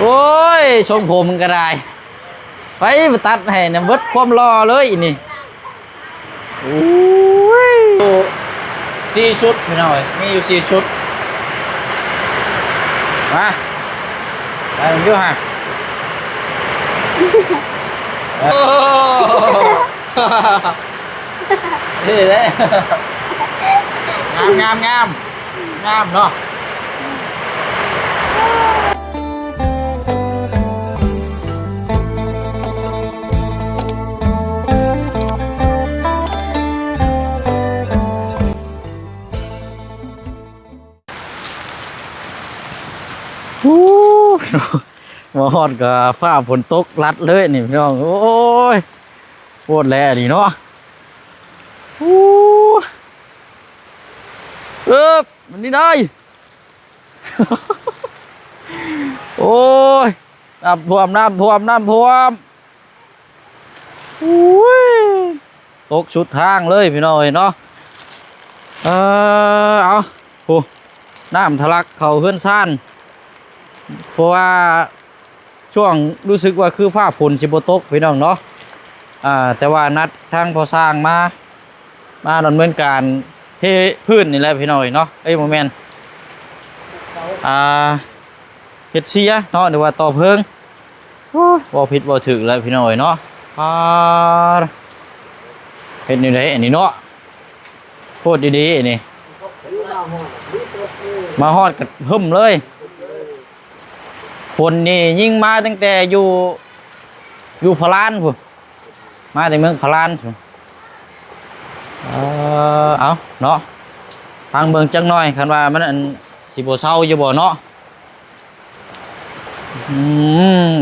โอ้ยชงผมมันก็ได้ไปมาตัดให้เนี่ยเบิดความรอเลยนี่โอ้ยสี่ชุดพี่น้อยมีอยู่สี่ชุดมาไปดูฮะโอ้นี่เลยงามเนาะมาฮอดกับฟ้าฝนตกรัดเลยนี่พี่น้องโอ้ยปวดแหล่นี่เนาะมันนี่ได้โอ้ยน้ำท่วมตกชุดทางเลยพี่น้องเนาะเอาโอ้น้ำทะลักเข้าเฮือนซ่านเพราะว่าช่วงรู้สึกว่าคือฟ้าฝนสิบ่ตกพี่น้องเนาะแต่ว่านัดทางพอสร้างมาดำเนินการเทพื้นนี่แหละพี่น้องเนาะโมเมนต์เฮ็ดเสียเนาะหรือว่าต่อเพิ่งบ่ผิดบ่ถูกแล้วพี่น้องเนาะเฮ็ดนี่ได้อันนี้เนาะโคตรดีๆนี่มาฮอดกับหึ่มเลยฝนนี่ยิ่งมาตั้งแต่อยู่พลานพุ่นมาจากเมืองพลานพุ่นเอาเนาะทางเมืองจังน้อยคันว่ามันอันสิบ่เศร้าอยู่บ่เนาะ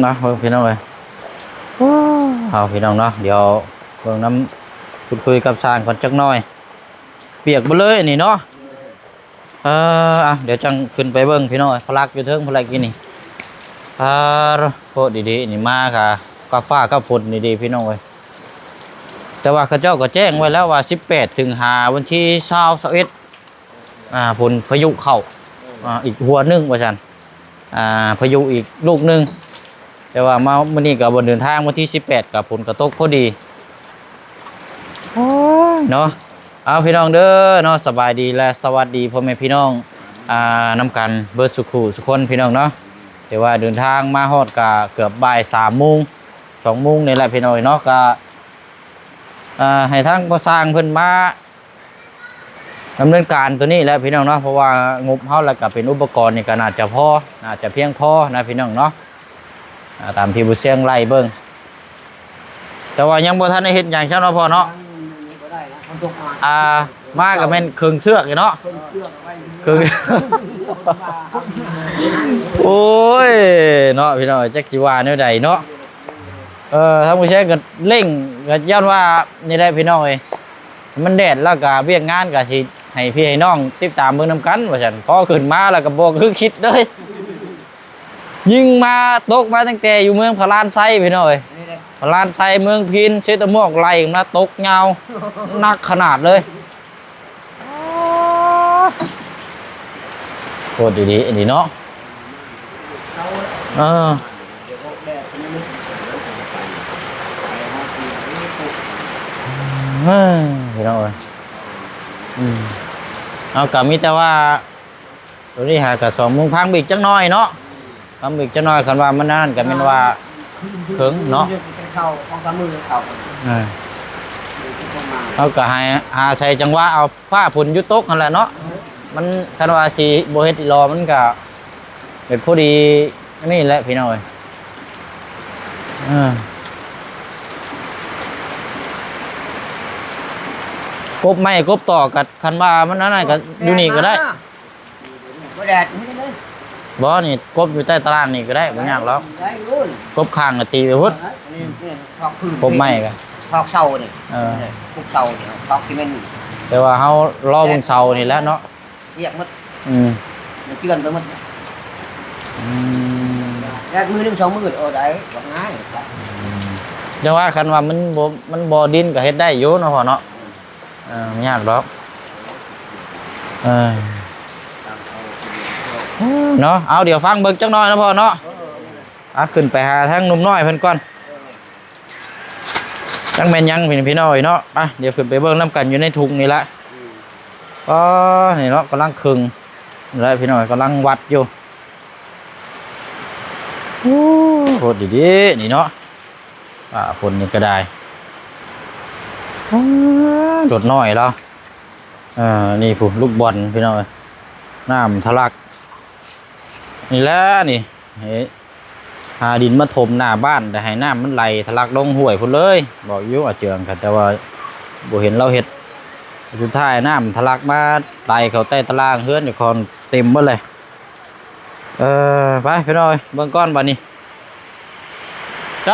นะเบิ่งพี่น้องเอ้ยเอาพี่น้องเนาะเดี๋ยวเบิ่งน้ำพูดคุยกับช่างก่อนจักหน่อยเปียกบ่เลยนี่เนาะเดี๋ยวจังขึ้นไปเบิ่งพี่น้องพลักอยู่เทิงพลักกินนี่โคตรดีๆนี่มากค่ะกับฟ้ากับฝนนี่ดีพี่น้องเอ้ยแต่ว่าข้าเจ้าก็แจ้งไว้แล้วว่า18ถึง5วันที่21ฝนพายุเข้าอีกหัวนึงว่าซั่นพายุอีกลูกนึงแต่ว่ามามื้อนี้ก็บ่เดินทางวันที่18กับฝนก็ตกพอดีเนาะเอาพี่น้องเด้อเนาะสบายดีและสวัสดีพ่อแม่พี่น้องนำกันเบิดสุขุสุคนพี่น้องเนาะแต่ว่าเดินทางมาฮอดก็เกือบบ่าย3 โมง 2 โมงนี่แหละพี่น้องเนาะก็ให้ทางก่อสร้างเพิ่นมาดำเนินการตัวนี้แหละพี่น้องเนาะเพราะว่างบเฮาแล้วก็เป็นอุปกรณ์นี่ก็น่าจะพอน่าจะเพียงพอนะพี่น้องเนาะตามที่ผู้เสียงไล่เบิ่งแต่ว่ายังบ่ทันได้เฮ็ดหยังซะเนาะพ่อเนาะมาก็แม่นเครื่องเชือกเนาะเครื่องโอ้ยเนาะพี่น้องจักสิว่าแนวใดเนาะทางผู้เสียงก็เร่งก็ย้อนว่านี่ได้พี่น้องเอ้ยมันแดดแล้วก็เวียกงานก็สิให้พี่ให้น้องติดตามเบิ่งนำกันว่าซั่นพอขึ้นมาแล้วก็บ่คือคิดเลยยิงมาตกมาตั้งแต่อยู่เมืองพารานไซพี่น้องเอ้ยพารานไซเมืองพินเชตมวกไหลมาตกยาวหนักขนาดเลยโคตรดีๆอันนี้เนาะพี่น้องเอ้ยเอากะมีแต่ว่าตัวนี้หากับ2 โมงพังบิกจังน้อยเนาะพังบิกจังน้อยคันว่ามันนั่นก็เป็นว่าเขิงเนาะเอากะหาใส่จังหวะเอาผ้าผุนยุตกนั่นแหละเนาะมันคันว่าสีโบเฮ็ดรอมันก็เป็นพอดีนี่แหละพี่น้องเอ้ยกบไม่กบต่อกับคันว่ามันนั่นก็อยู่นี่ก็ได้บ่นี่กบอยู่ใต้ตารางนี่ก็ได้ไม่ยากหรอกกบข้างก็ตีไปพุทธกบไม่กันพอกเสานี่พอกเสานี่พอกที่มันแต่ว่าเขารอบนเสานี่แล้วเนาะเรียกมัดมันเชื่อนไปมัดแรกมือ1 2 มือได้แบบง่ายจังว่าคันว่ามันบ่ดินก็เฮ็ดได้อยู่เนาะพ่อเนาะไม่ยากหรอกเนาะเอาเดี๋ยวฟังเบิ่งจักหน่อยนะพ่อเนาะ ขึ้นไปหาทางหนุ่มน้อยเพิ่นก่อนจังแม่นยังพี่น้อยเนาะเดี๋ยวขึ้นไปเบิ่งน้ำกันอยู่ในถุงนี่ละก็นี่เนาะกำลังคึงแล้วพี่น้อยกำลังวัดอยู่โอ้โหดีๆนี่เนาะฝนนี่ก็ได้โดดน้อยแล้วนี่ผู้ลูกบอลพี่น้อยน้ำทะลักนี่แหละนี่หาดินมาถมหน้าบ้านแต่ให้น้ำมันไหลทะลักลงห้วยพุ่นเลยบอกอยู่เจืองกันแต่ว่าบ่เห็นเราเห็ดสุดท้ายน้ำทะลักมาไหลเขาใต้ตารางเฮือนอยู่คอนเต็มหมดเลยไปพี่น้อยเบิ่งก้อนบ่นี้ใจ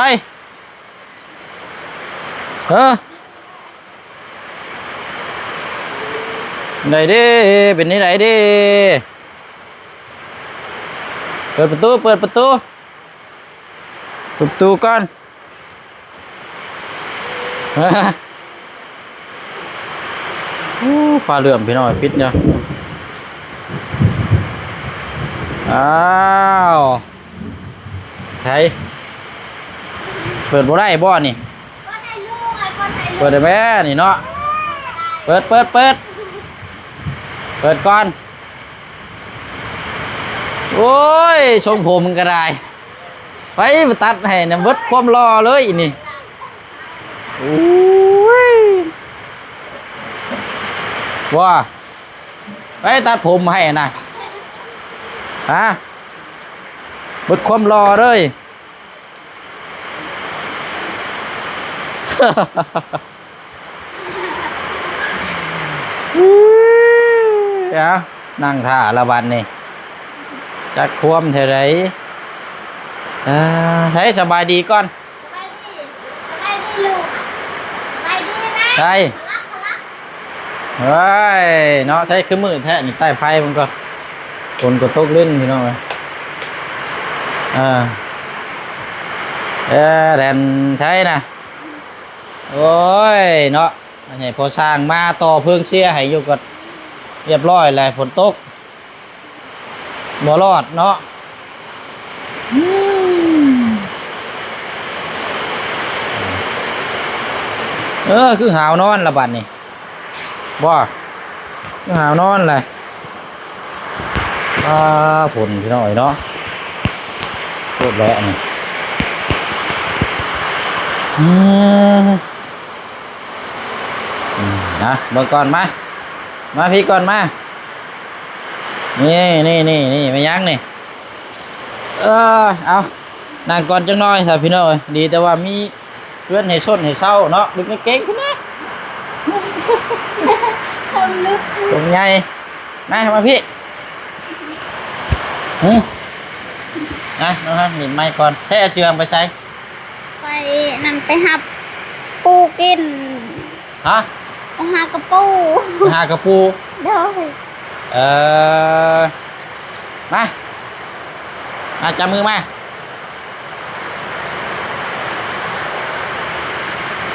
ไหนดิเป็นนี่ไหนดิเปิดประตูก่อนฟ้าเหลื่อมพี่น้อยปิดเนี่ยอ้าวใช่เปิดบ่ได้บ่นี่เปิดได้ไหมนี่เนาะเปิดก่อนโอ้ยชงผมก็ได้ไปตัดให้เนี่ยวัดความรอเลยนี่โอ้ยว่าไปตัดผมให้นะวัดความรอเลยเดี๋ยวนั่งท่าละวันนี่จัดควมเท่าไรใช้สบายดีก่อนสบายดีลูกสบายดีนะใช่เฮ้ยเนาะใช้คือมือแท้นี่ใต้ไฟมันก็คนก็ตกเล่นพี่น้องเลยแดนใช้นะโอ้ยเนาะนี่พอสร้างมาต่อเพิ่งเสียให้อยู่ก็เรียบร้อยเลยฝนตกบ่รอดเนาะคือหาวนอนละบัดนี่บ่คือหาวนอนเลยฝนพี่น้อยเนาะโคตรแหละนี่เบิ่งก่อนมาพี่ก่อนมานี่ไม่ยั้งนี่เอานั่งก่อนจังน้อยสิพี่น้อยดีแต่ว่ามีเพื่อนให้ชนให้เศร้าเนาะดึกไม่เก่งขึ้นนะคนลึกตรงไงมาพี่น้องฮะหยิบไม้ก่อนแท้เจืองไปใช้ไปนั่นไปหับปูกินไปหากระปูเดี๋ยวมาจับมือมา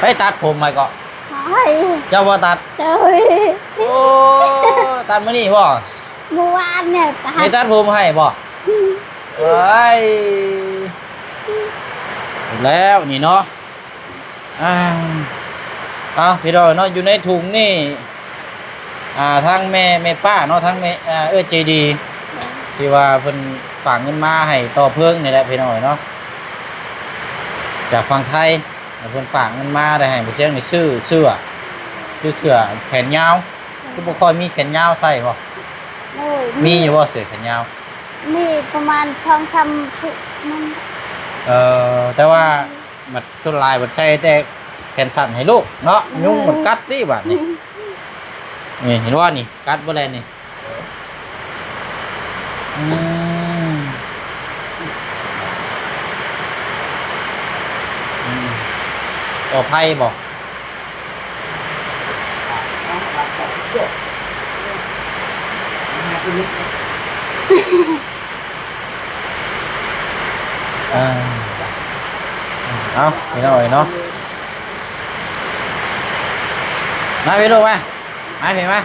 ไปตัดผมมาก่อนเจ้าว่าตัดโอ้ตัดมื้อนี้บ่เมื่อวานเนี่ยตัดผมให้บ่เฮ้ยแล้วนี่เนาะพี่ดอยเนาะอยู่ในถุงนี่ทั้งแม่ป้าเนาะทั้งแม่ใจดีที่ว่าเพิ่นฝากเงินมาให้ต่อเพิ่งนี่แหละพี่น้อยเนาะจากฝั่งไทยเพิ่นฝากเงินมาได้ให้บ่เชียงนี่ซื้อเสื้อแขนยาวคือบ่ค่อยมีแขนยาวใส่บ่มีอยู่บ่เสื้อแขนยาวมีประมาณ2-3ชุดนั่นแต่ว่าบัดส่วนลายบัดใส่แต่แขนสั้นให้ลูกเนาะยุ่งมันกัดติบัดนี่เห็นว่านี่กัดบ่แลนี่ต่อไพ่บอกเอาไปหน่อยเนาะมาไปดูมาเห็นไหม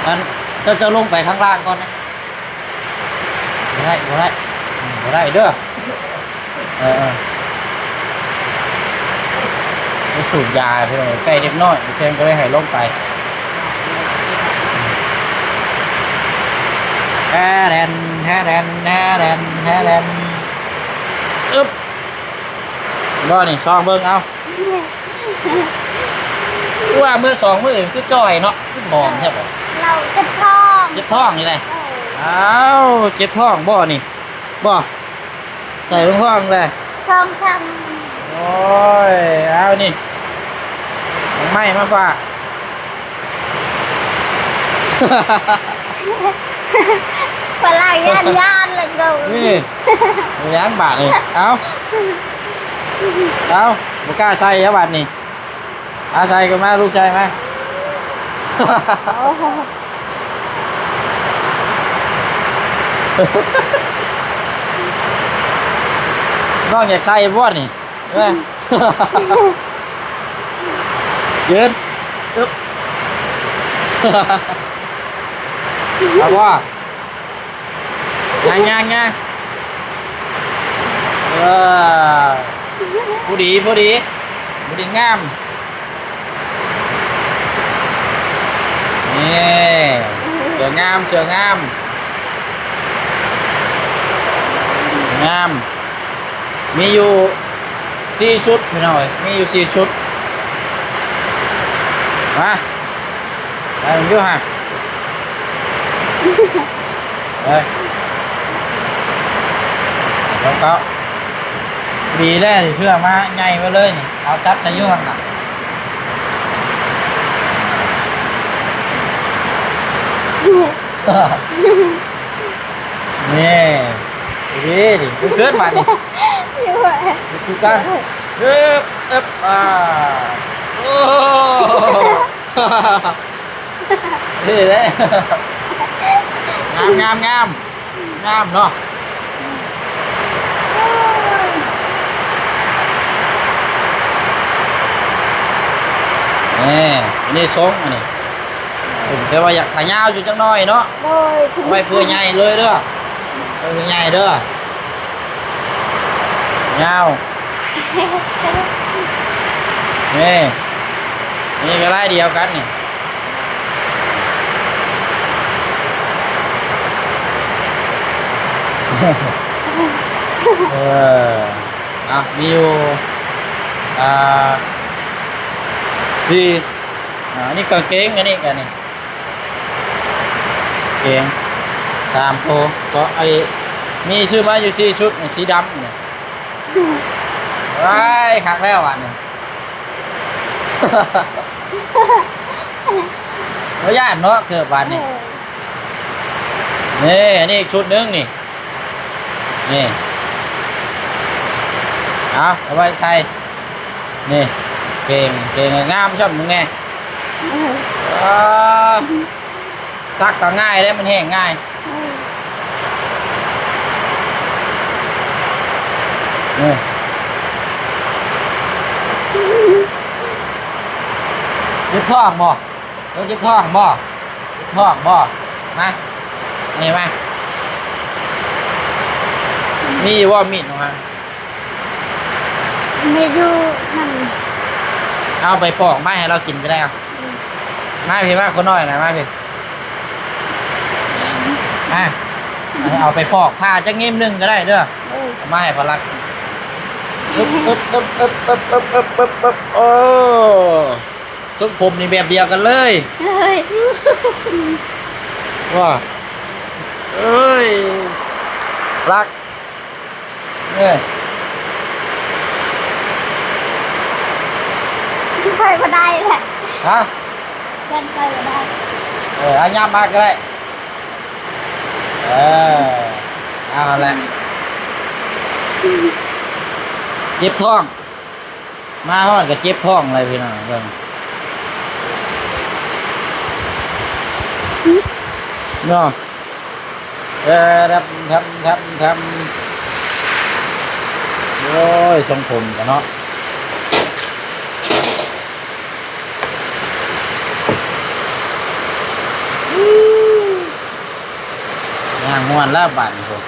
งั้นจะลงไปข้างล่างก่อนนะบ่ได้บ่ได้บ่ได้เด้อไปสูบยาเพื่อนใกล้เด็กน้อยเชนก็เลยให้ลงไปแฮ่แดนแฮ่แดนแฮ่แดนแฮ่แดนอึ๊บบ่นี่ซองเบิ่งเอาว่ามือสองมืออื่นคือจ่อยเนาะคือมองใช่ป่ะ เราจะท้อง เจ็บท้องนี่ไงอ้าวเจ็บท้องบ่นี่บ่ใส่ลงท้องเลย ท้องท โอ้ยเอานี่ไม่มาป่ะ ำปลาย่านเลยกู นี่ย้างบาทเลยเอาบุกล้าใส่ยะบาทนี่อาใส่กันมาลูกใจไหม โอ้โห น้องอยากใส่บ่นี่เอ้ยยืนอึ๊บเอาบ่งานผู้ดีงามนี่เสืองามมีอยู่4 ชุดพี่น้อยมีอยู่4 ชุดมาได้อยู่ฮะเฮ้ยแล้วก็ดีแล้วเชื่อมาใหญ่มาเลยนี่เอาจับจะยุ่งน่ะนี่ดีดิเกิดมาดิ อยู่อะ ดูกันโอ้นี่แหละงามเนาะนี่ทรงอันนี้ผมแต่ว่าอยากขายาวอยู่จังน้อยเนาะ โดย เอาไว้เพื่อใหญ่เลยเด้อเพื่อใหญ่เด้อยาวนี่ก็ไล่เดียวกันนี่มีอยู่ที่นี่กางเกงอันนี้กันนี่เกง3 ตัวก็ไอ้มีชื่อมาอยู่4 ชุดสีดำเนี่ยว้ายคักแล้วอ่ะเนี่ยแล้วย่านเนาะเกือบวันนี่อันนี้อีกชุดนึงนี่เอาไว้ใส่นี่เก่งงามชอบมึงไงซักก็ง่ายได้มันแห้งง่ายเจ็บท้องบ่ต้องเจ็บท้องบ่มานี่มามีว่ามีดออกมา ไม่อยู่นั่น เอาไปปอกไม้ให้เรากินก็ได้เอามาพี่ว่าคนน้อยนะมาพี่เอาไปปอกผ้าจะเงี้ยนึงก็ได้เด้อมาให้พลักโอ้ทุกผมนี่แบบเดียวกันเลย เฮ้ย ว่าเอ้ยรักไปมาได้แหละ ฮะ เล่นไปมาได้ อันยามมากก็ได้เอาแหละเจ็บท้องมาฮอดกับเจ็บท้องอะไรพี่น้องเบิ่งเนาะทำโอ้ยทรงผมกันเนาะ วนละบาทนี่ผม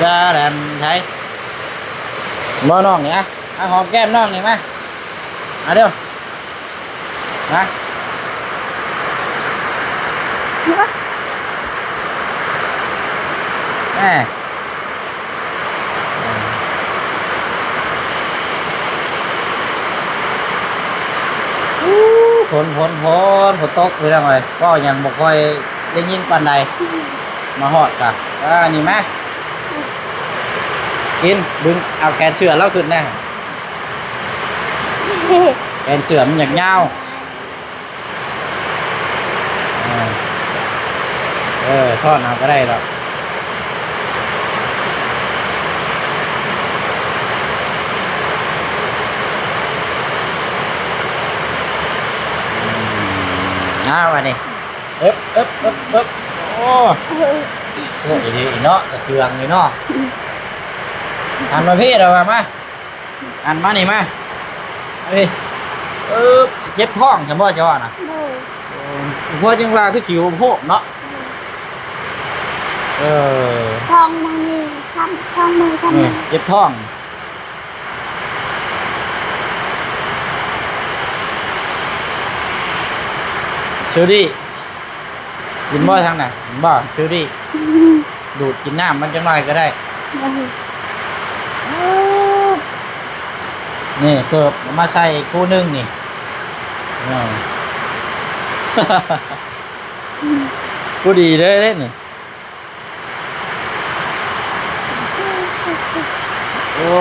จะแรมใช้บ่น้องนี่อะหอมแก้มน้องนี่มาเดี๋ยวนะแม่ฝนตกไปแล้วไงก็ยังบ่ค่อยได้ยินปานใดมาฮอดกะนี่แม่กินดึงเอาแกนเสือแล้วขึ้นแน่แกนเสือมันอยากยาวทอดเอาก็ได้หรอกวันนี้โอ้โหอีเนาะกระเทืองนี่เนาะอันมาพี่เรามาอันมานี่มาพี่เย็บท้องจำบ่จ้าน่ะพวกจังว่าคือสิวโพกเนาะช่องมือนี่ช่องมือช่องมือ เย็บท้องเชอรี่กินบ่ทางไหนกินบ่เชอรี่ดูดกินน้ำมันจังหน่อยก็ได้นี่เกิบมาใส่คู่นึงนี่กูดีเลยเด้นี่โอ้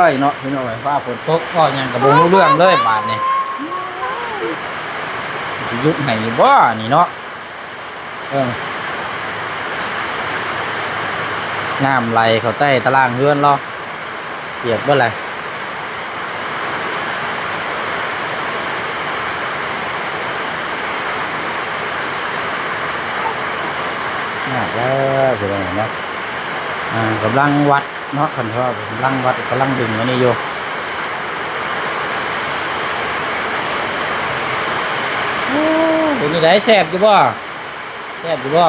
ยเนาะพี่น้อยฟ้าฝนตกก็ยังกระบงรู้เรื่องเลยบาทนี่ยุดไหนบ่นี่เนาะน้ำไหลเขาใต้ตารางเรือนรอเปียกเบ่ไรน่าจะเป็นไงเนาะกำลังวัดเนาะคันว่ากำลังวัดกำลังดึงอันนี้อยู่เป็นยังไงแซ่บอยู่บ่แซ่บอยู่บ่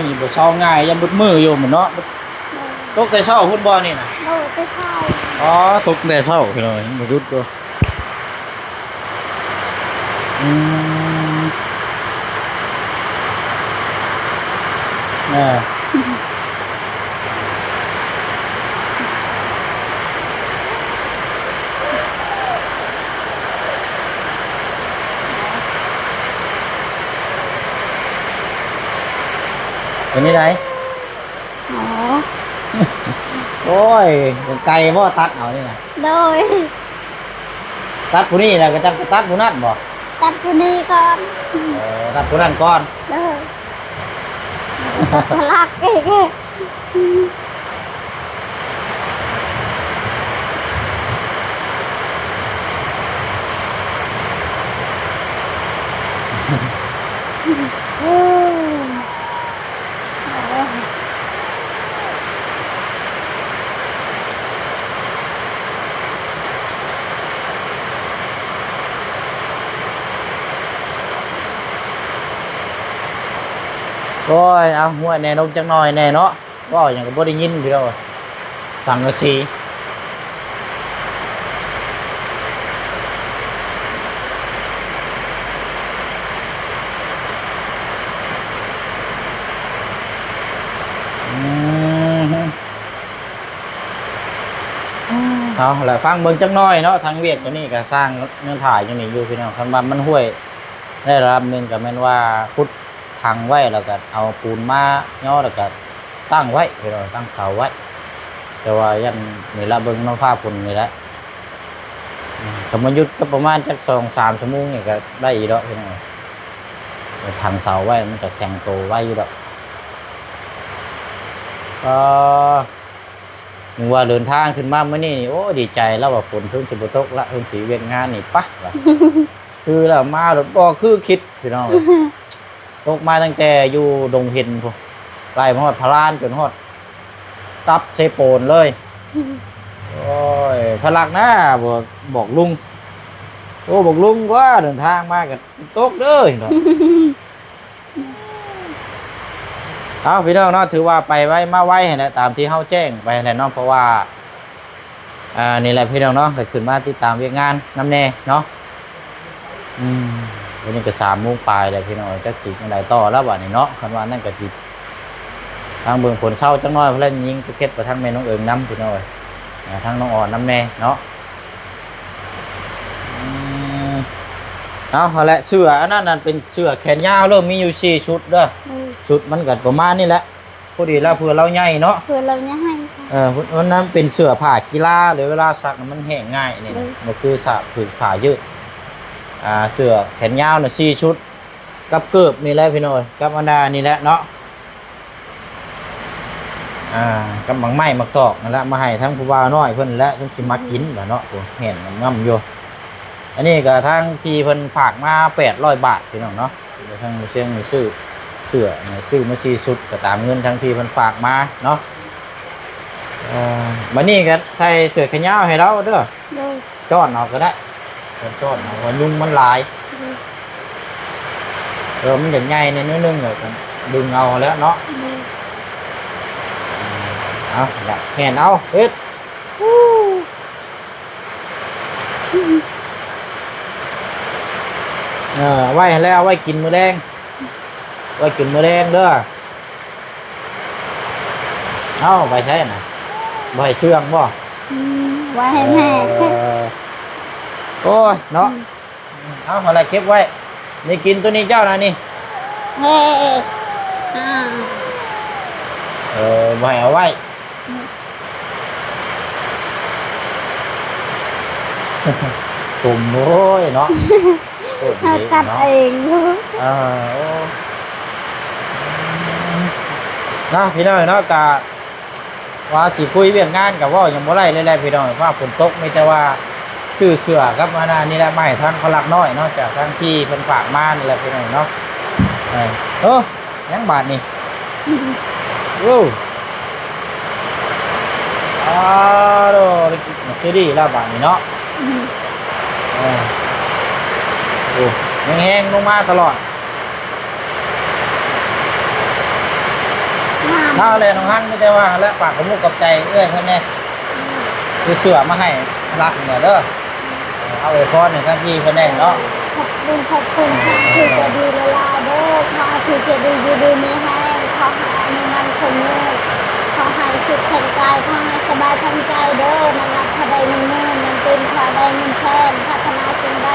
มีบ่เช่าง่ายยังบุดมืออยู่เหมือนเนาะตกแต่เช่าฟุตบอลนี่นะไปเข้าตกแต่เช่าพี่น้อยบ่รุดตัวเป็นนี่ไรโอ้ยไก่บ่ตัดเอานี่นะโดยตัดผู้นี้นะก็จะตัดผู้นั้นบ่ตัดผู้นี้ก่อนตัดผู้นั้นก่อนโดยตัดพลักเองโอ้ยเอาหัวแน่นกจังหน่อยแน่เนาะก็อย่างก็บ่ได้ยินพี่เราสั่งกระสีเอาแหละฟังเบิ่งจังน้อยเนาะทางเวียดตัวนี้ก็สร้างเนื้อถ่ายอยู่นี่อยู่พี่น้องคันว่ามันห้วยได้ระดับนึงก็แม่นว่าพุทธทางไว้แล้วก็เอาปูนมาย่อแล้วก็ตั้งไว้พี่น้องตั้งเสาไว้แต่ว่ายันนี่ละเบิ่งน้ำฟ้าฝุ่นนี่แหละสมยุทธ์ก็ประมาณจัก2-3 ชั่วโมงนี่ก็ได้อีกแล้วพี่น้องทางเสาไว้มันจะแข็งโตไว้อยู่แล้วนึกว่าเดินทางขึ้นมาเมื่อนี้โอ้ดีใจแล้วว่าฝนเพิ่งจะตกละเพิ่งสีเวียนงานนี่ปะ คือแล้วมาโดดบ่คือคิดพี่น้องเอ้ยตกมาตั้งแต่อยู่ดงเห็นพุ่นไล่มาฮอดพารานจนฮอดตับเซโปนเลยโอ้ยพลักนะบอกลุงโอ้บอกลุงว่าเดินทางมาก็ตกเด้อเนาะ เอาพี่น้องเนาะถือว่าไปไว้มาไว้แหละตามที่เฮาแจ้งไปแหละเนาะเพราะว่านี่แหละพี่น้องเนาะก็ขึ้นมาติดตามเวียกงานน้ำแน่เนาะวันนี้ก็3:00 ปลายแล้วพี่น้องจักสิจังไดต่อแล้วบัดนี้เนาะคันว่านั่นก็สิทางเบิ่งผลเศร้าจังน้อยเพิ่นยิงตะเก็ดไปทางแม่น้องเอิงนำพี่น้อยทางน้องอ่อนน้ำแน่เนาะเอาละเสื้ออันนั้นเป็นเสื้อแขนยาวเริ่มมีอยู่4ชุดเด้อชุดมันก็ประมาณนี้แหละพอดีแล้วเพื่อเราใหญ่เนาะเพื่อเราเนี่ยให้วันนั้นเป็นเสื้อผ้ากีฬาหรือเวลาซักมันแห้งง่ายนี่มันคือผืนผ้ายืดเสื้อแขนยาวน่ะ4ชุดกับเกิบนี่แหละพี่น้อยกับอันดานี่แหละเนาะกับบังไม้มาตอกนั่นแหละมาให้ทั้งผู้บ่าวน้อยเพิ่นและทั้งสิมากินล่ะเนาะโอ้เห็นมันง่ำอยู่อันนี้ก็ทางพี่เพิ่นฝากมา800 บาทพี่น้องเนาะทางเชียงมีซื้อเสื้อซื้อมา4ชุดก็ตามเงินทางพี่เพิ่นฝากมาเนาะบัดนี้ก็ใส่เสื้อแขนยาวให้เราเด้อจ้อนเอาก็ได้จ้อนเอาว่ายุงมันหลายมันอย่างใหญ่ในนิดนึงเลยดึงเอาแล้วเนาะเอาละแห่นเอาเฮ็ดไว้แล้วเอาไว้กินมื้อแดงไว้กินมื้อแดงเด้อเอาไปใช้น่ะบ่ให้เชื่องบ่ไว้ให้แม่โอ้ยเนาะเอาอะไรเก็บไว้นี่กินตัวนี้เจ้านะนี่เฮ้บ่ให้เอาไว้ตุ่มโอ้ยเนาะกัดเองนะพี่น้องเนาะกะว่าสิคุยเรื่องงานกับว่ายังบ่ได้เลยพี่น้องว่าฝนตกไม่แต่ว่าชื่อเสือครับมานานี่แหละไม่ทั้งเขาลักน้อยเนาะจากทั้งที่เพิ่นฝากมานี่แหละพี่น้องเนาะยังบาทนี่โดคือดีแล้วบาทนี่เนาะแห้งลงมาตลอดถ้าเลยน้องฮั่นไม่ใช่ว่าและปากขมุกกับใจเอื้อยเพื่อนเนี่ยคือเสือมาให้รักเนี่ยเด้อเอาไอ้ก้อนเนี่ยทั้งที่เพื่อนได้เนาะขอบคุณค่ะคือจะดีเวลาเด้อขอคือจะดีไม่แห้งขอหายในมันคนเนื้อขอหายสุดแข็งกายขอหายสบายทั้งใจเด้อมันรับพอได้เงินมันเป็นพอได้เงินแทนพัฒนาสิ่งใด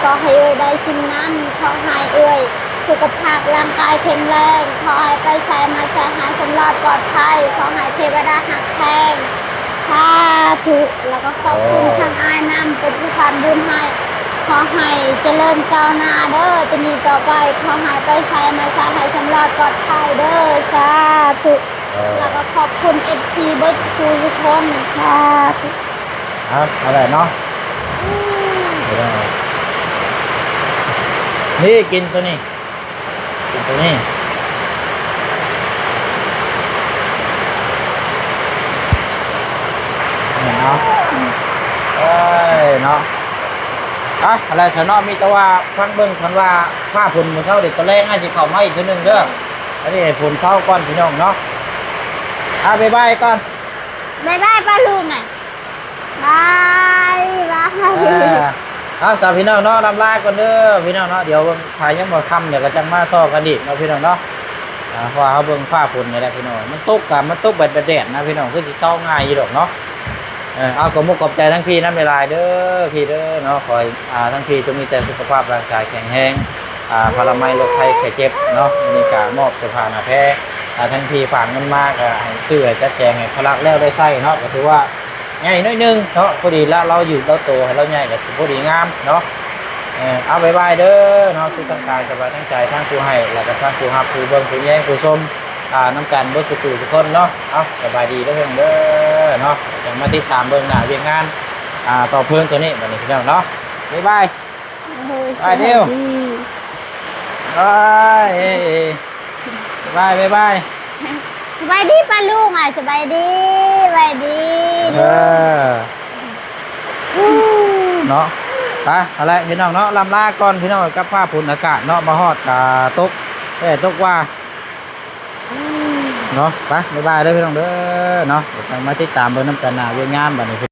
ขอให้เอ้ยได้ชิ้นนั้นขอหายเอ้ยสุขภาพร่างกายแข็งแรงขอให้ไปใส่มาใส่หายสำรอดปลอดภัยขอให้เทวดาหักแพงสาธุแล้วก็ขอบคุณทางอายนำเป็นผู้ทานบุญให้ขอให้เจริญก้าวหน้าเด้อจะมีต่อไปขอให้ไปใส่มาใส่หายสำรอดปลอดภัยเด้อสาธุแล้วก็ขอบคุณFCเบิร์ดคูทุกคนสาธุอะไรเนาะนี่กินตัวนี้กินตัวนี้เนาะเนาะอะไรสนอมีแต่ว่าฟังเบิ้งคันว่าผ้าผุนมือเข้าเด็กตะแรงอาจจะเข้ามาอีกทีนึงเด้ออันนี้ผุนเข้าก่อนพี่น้องเนาะบ๊ายบายก่อนบ๊ายบายป้าลุงอ่ะบายสาวพี่น้องเนาะลำลาก่อนเด้อพี่น้องเนาะเดี๋ยวถ่ายยังบ่ค่ำเดี๋ยวก็จังมาต่อกันอีกเนาะพี่น้องเนาะเพราะเขาเบิ่งผ้าผุนนี่แหละพี่น้องมันตกแบบแดดนะพี่น้องคือสิเศร้าง่ายอยู่ดอกเนาะเอาขอบมุกขอบใจทั้งพี่น้ำลายเด้อพี่เด้อเนาะคอยทั้งพี่จะมีแต่สุขภาพร่างกายแข็งแรงพลาไม้โรคภัยไข้เจ็บเนาะมีการมอบเสื้อผ้าหน้าแพรทั้งพี่ฝากเงินมากให้ซื้อจัดแจงให้พลักแล้วได้ใส่เนาะก็ถือว่าใหญ่น้อยนึงเนาะพอดีแล้วเราอยู่เราโตให้เราใหญ่ก็พอดีงามเนาะเอาบายเด้อเนาะสุขทางกายสบายทั้งใจทั้งผู้ให้แล้วก็ทั้งผู้รับผู้เบิ่งผู้แย่งผู้ชมน้ำกันเบิ่งสุขุทุกคนเนาะเอาสบายดีเด้อเพิ่นเด้อเนาะจะมาติดตามเบิ่งหน้าเวียงงานต่อเพิ่งตัวนี้บัดนี้พี่น้องเนาะบ๊ายบาย ไปเดียว บายบาย สบายดีป้าลุงอ่ะสบายดีสบายดี เนาะไปอะไรพี่น้องเนาะลำลาก่อนพี่น้องกับผ้าฝุ่นอากาศเนาะมาฮอดกาตกตกว่าเนาะไปบายบายเด้อพี่น้องเด้อเนาะเดี๋ยวมาติดตามเบิ่งน้ำกันหน้าเวียงงานบัดนี้